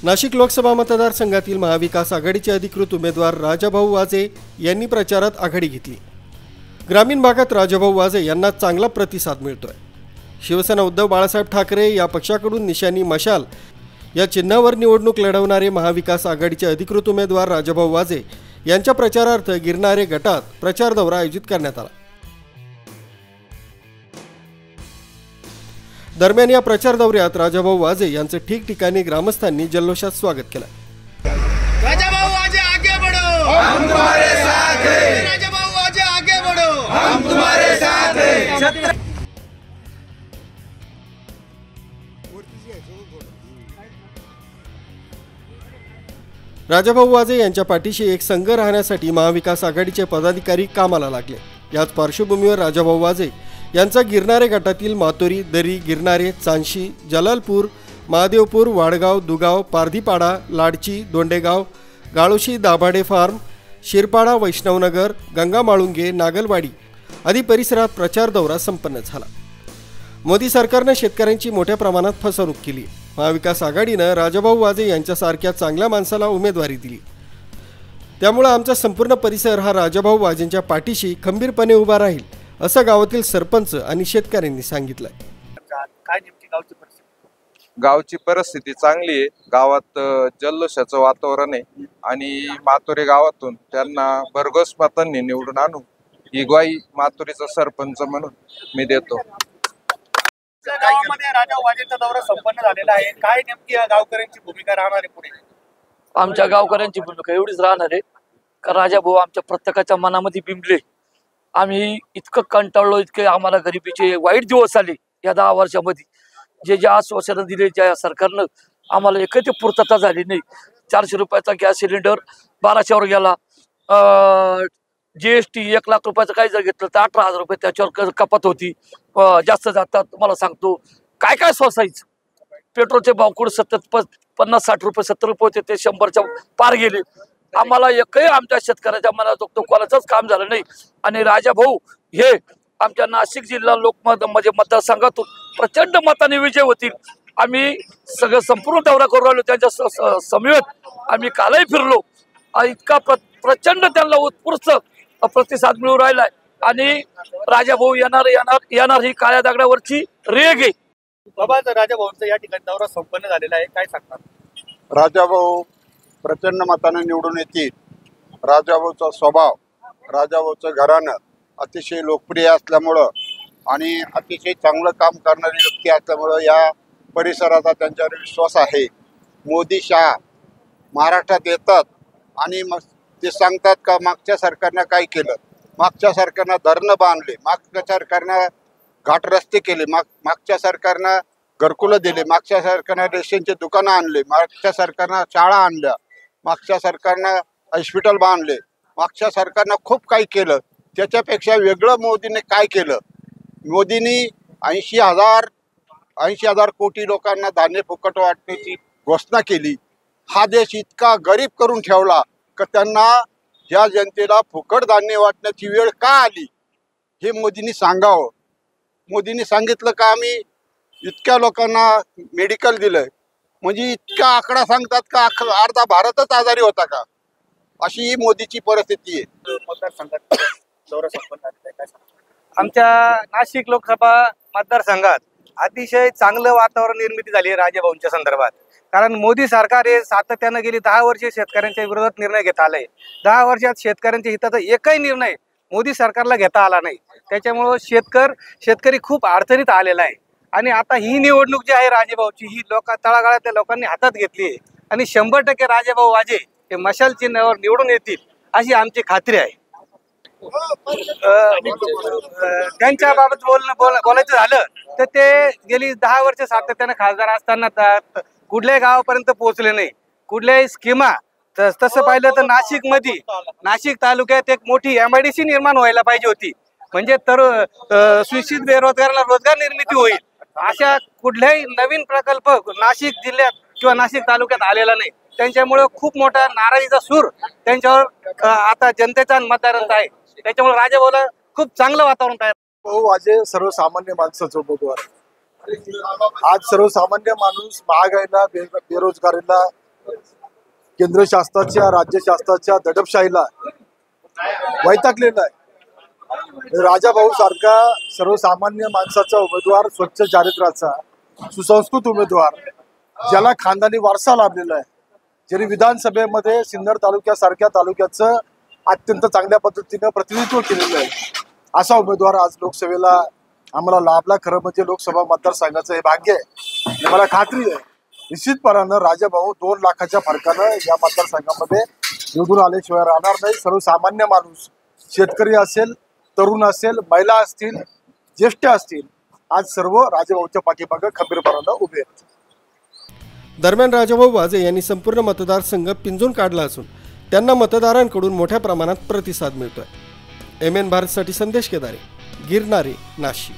नाशिक लोकसभा मतदारसंघातील महाविकास आघाडीचे अधिकृत उमेदवार राजाभाऊ वाजे यांनी प्रचारात आघाडी घेतली। ग्रामीण भागात राजाभाऊ वाजे यांना चांगला प्रतिसाद मिळतोय। शिवसेना उद्धव बाळासाहेब ठाकरे या पक्षाकडून निशाणी मशाल या चिन्हावर निवडणूक लढवणारे महाविकास आघाडीचे अधिकृत उमेदवार राजाभाऊ वाजे यांच्या प्रचारार्थ गिरणारे गटात प्रचार दौरा आयोजित करण्यात आला। दरम्यान या प्रचार दौऱ्यात राजाभाऊ वाजे यांचे ठिकठिकाणी ग्रामस्थांनी जल्लोषात स्वागत केलं। राजाभाऊ वाजे आगे बढ़ो, हम तुम्हारे साथ हैं। राजाभाऊ वाजे आगे बढ़ो, हम तुम्हारे साथ हैं। राजाभाऊ वाजे यांच्या पाठीशी एक संघ राहण्यासाठी महाविकास आघाडीचे पदाधिकारी कामाला लागले। याच पार्श्वभूमीवर राजाभाऊ वाजे यांचा गिरणारे गटातील मातोरी, दरी, गिरणारे, चांशी, जलालपूर, महादेवपूर, वाडगाव, दुगाव, पारधीपाडा, लाडची, दोंडेगाव, गाळोशी, दाभाडे फार्म, शिरपाडा, वैष्णवनगर, गंगामाळुंगे, नागलवाडी आदी परिसरात प्रचार दौरा संपन्न झाला। मोदी सरकारने शेतकऱ्यांची मोठ्या प्रमाणात फसवणूक केली। महाविकास आघाडीने राजाभाऊ वाजे यांच्यासारख्या चांगल्या माणसाला उमेदवारी दिली। त्यामुळे आमचा संपूर्ण परिसर हा राजाभाऊ वाजेंच्या पाठीशी खंबीरपणे उभा राहील असं गावातील सरपंच आणि शेतकऱ्यांनी सांगितलं। गावची परिस्थिती चांगली आहे। गावात जल्लोषाचं वातावरण आहे आणि मातोरे गावातून त्यांना भरघोस मतांनी निवडून आणू ही ग्वाही मातोरीचा सरपंच म्हणून मी देतो। गावामध्ये राजाभाऊ वाजेंचा दौरा संपन्न झालेला आहे। काय नेमकी गावकऱ्यांची भूमिका राहणार आहे पुढे? आमच्या गावकऱ्यांची भूमिका एवढीच राहणार आहे का राजाभाऊ आमच्या प्रत्येकाच्या मनामध्ये बिंबले। आम्ही इतकं कंटाळलो, इतके आम्हाला गरिबीचे वाईट दिवस आले या 10 वर्षामध्ये। जे आश्वासनं दिले ज्या सरकारनं आम्हाला एकही ते पूर्तता झाली नाही। 400 रुपयाचा गॅस सिलेंडर 1200वर गेला। GST 1 लाख रुपयाचं काही जर घेतलं तर 18,000 रुपये त्याच्यावर कपात होती। जास्त जातात तुम्हाला सांगतो काय काय सोसायचं। पेट्रोलचे भाव कुठे 50-60 रुपये 70 रुपये होते, ते 100च्या पार गेले। आम्हाला एकही आमच्या शेतकऱ्याच्या मनात कोणाचंच काम झालं नाही। आणि राजाभाऊ हे आमच्या नाशिक जिल्हा लोकमत म्हणजे मतदारसंघातून प्रचंड मताने विजय होतील। आम्ही सगळं संपूर्ण दौरा करून राहिलो, त्यांच्या समवेत आम्ही कालही फिरलो। इतका प्रचंड त्यांना उत्स्फूर्त प्रतिसाद मिळू राहिलाय आणि राजाभाऊ येणार ही काळ्या दगडावरची रेग आहे। बाबा राजाभाऊंचा या ठिकाणी दौरा संपन्न झालेला आहे, काय सांगतात? राजाभाऊ प्रचंड मताने निवडून येतील। राजाभाऊचा स्वभाव, राजाभाऊचं घराणं अतिशय लोकप्रिय असल्यामुळं आणि अतिशय चांगलं काम करणारी व्यक्ती असल्यामुळं या परिसराचा त्यांच्यावर विश्वास आहे। मोदी शहा महाराष्ट्रात येतात आणि मग ते सांगतात का मागच्या सरकारनं काय केलं, मागच्या सरकारनं धरणं बांधले, मागच्या सरकारनं घाट रस्ते केले, मागच्या सरकारनं घरकुलं दिले, मागच्या सरकारनं रेशनचे दुकानं आणले, मागच्या सरकारनं शाळा आणल्या, मागच्या सरकारनं हॉस्पिटल बांधले, मागच्या सरकारनं खूप काही केलं। त्याच्यापेक्षा वेगळं मोदीने काय केलं? मोदींनी 80,000 कोटी लोकांना धान्य फुकट वाटण्याची घोषणा केली। हा देश इतका गरीब करून ठेवला की त्यांना या जनतेला फुकट धान्य वाटण्याची वेळ का आली हे मोदींनी सांगावं। मोदींनी सांगितलं का आम्ही इतक्या लोकांना मेडिकल दिलंय, म्हणजे इतका आकडा सांगतात का अर्धा भारतच आजारी होता का, अशी मोदीची परिस्थिती आहे। मतदारसंघात दौरा संपन्न झालेला आहे, काय सांगतात? आमच्या नाशिक लोकसभा मतदारसंघात अतिशय चांगलं वातावरण निर्मिती झाली आहे राजाभाऊंच्या संदर्भात। कारण मोदी सरकार हे सातत्यानं गेली 10 वर्षे शेतकऱ्यांच्या विरोधात निर्णय घेत आले। 10 वर्षात शेतकऱ्यांच्या हिताचा एकही निर्णय मोदी सरकारला घेता आला नाही। त्याच्यामुळं शेतकरी खूप अडचणीत आलेला आहे। आणि आता ही निवडणूक जी आहे राजाभाऊची, ही तळागाळातल्या लोकांनी हातात घेतली आहे आणि 100% राजाभाऊ वाजे हे मशाल चिन्हावर निवडून येतील अशी आमची खात्री आहे। त्यांच्या बाबत बोलायचं झालं तर ते गेली 10 वर्ष सातत्यानं खासदार असताना कुठल्याही गावापर्यंत पोहोचले नाही, कुठल्याही स्कीमा। तसं पाहिलं तर नाशिक तालुक्यात एक मोठी MIDC निर्माण व्हायला पाहिजे होती, म्हणजे तर सुशिक्षित बेरोजगाराला रोजगार निर्मिती होईल। अशा कुठल्याही नवीन प्रकल्प नाशिक जिल्ह्यात किंवा नाशिक तालुक्यात आलेला नाही। त्यांच्यामुळे खूप मोठा नाराजीचा सूर त्यांच्यावर आता जनतेचा मतदारांचा आहे। त्याच्यामुळे राजाभाऊला खूप चांगलं वातावरण तयार। भाऊ वाजे सर्वसामान्य माणसाचा उमेदवार। आज सर्वसामान्य माणूस महागाईला, बेरोजगारीला केंद्र शासनाच्या राज्य शासनाच्या दडपशाहीला वैतागलेला आहे। राजाभाऊ सारखा सर्वसामान्य माणसाचा उमेदवार, स्वच्छ चारित्र्याचा, सुसंस्कृत उमेदवार, ज्याला खानदानी वारसा लाभलेला आहे, ज्यांनी विधानसभेमध्ये सिन्नर तालुक्यासारख्या तालुक्याचं अत्यंत चांगल्या पद्धतीनं प्रतिनिधित्व केलेलं आहे, असा उमेदवार आज लोकसभेला आम्हाला लाभला। खरं म्हणजे लोकसभा मतदारसंघाचं हे भाग्य आहे आणि मला खात्री आहे निश्चितपणानं राजाभाऊ 2 लाखाच्या फरकानं या मतदारसंघामध्ये निवडून आल्याशिवाय राहणार नाही। सर्वसामान्य माणूस, शेतकरी असेल, तरुण असेल, महिला असतील, ज्येष्ठ असतील, आज सर्व राजाभाऊच्या पाठीमागे खंबीरपणानं उभे आहेत। दरम्यान राजाभाऊ वाजे यांनी संपूर्ण मतदारसंघ पिंजून काढला असून त्यांना मतदारांकडून मोठ्या प्रमाणात प्रतिसाद मिळतोय। MN भारतसाठी संदेश केदारे, गिरणारे, नाशिक।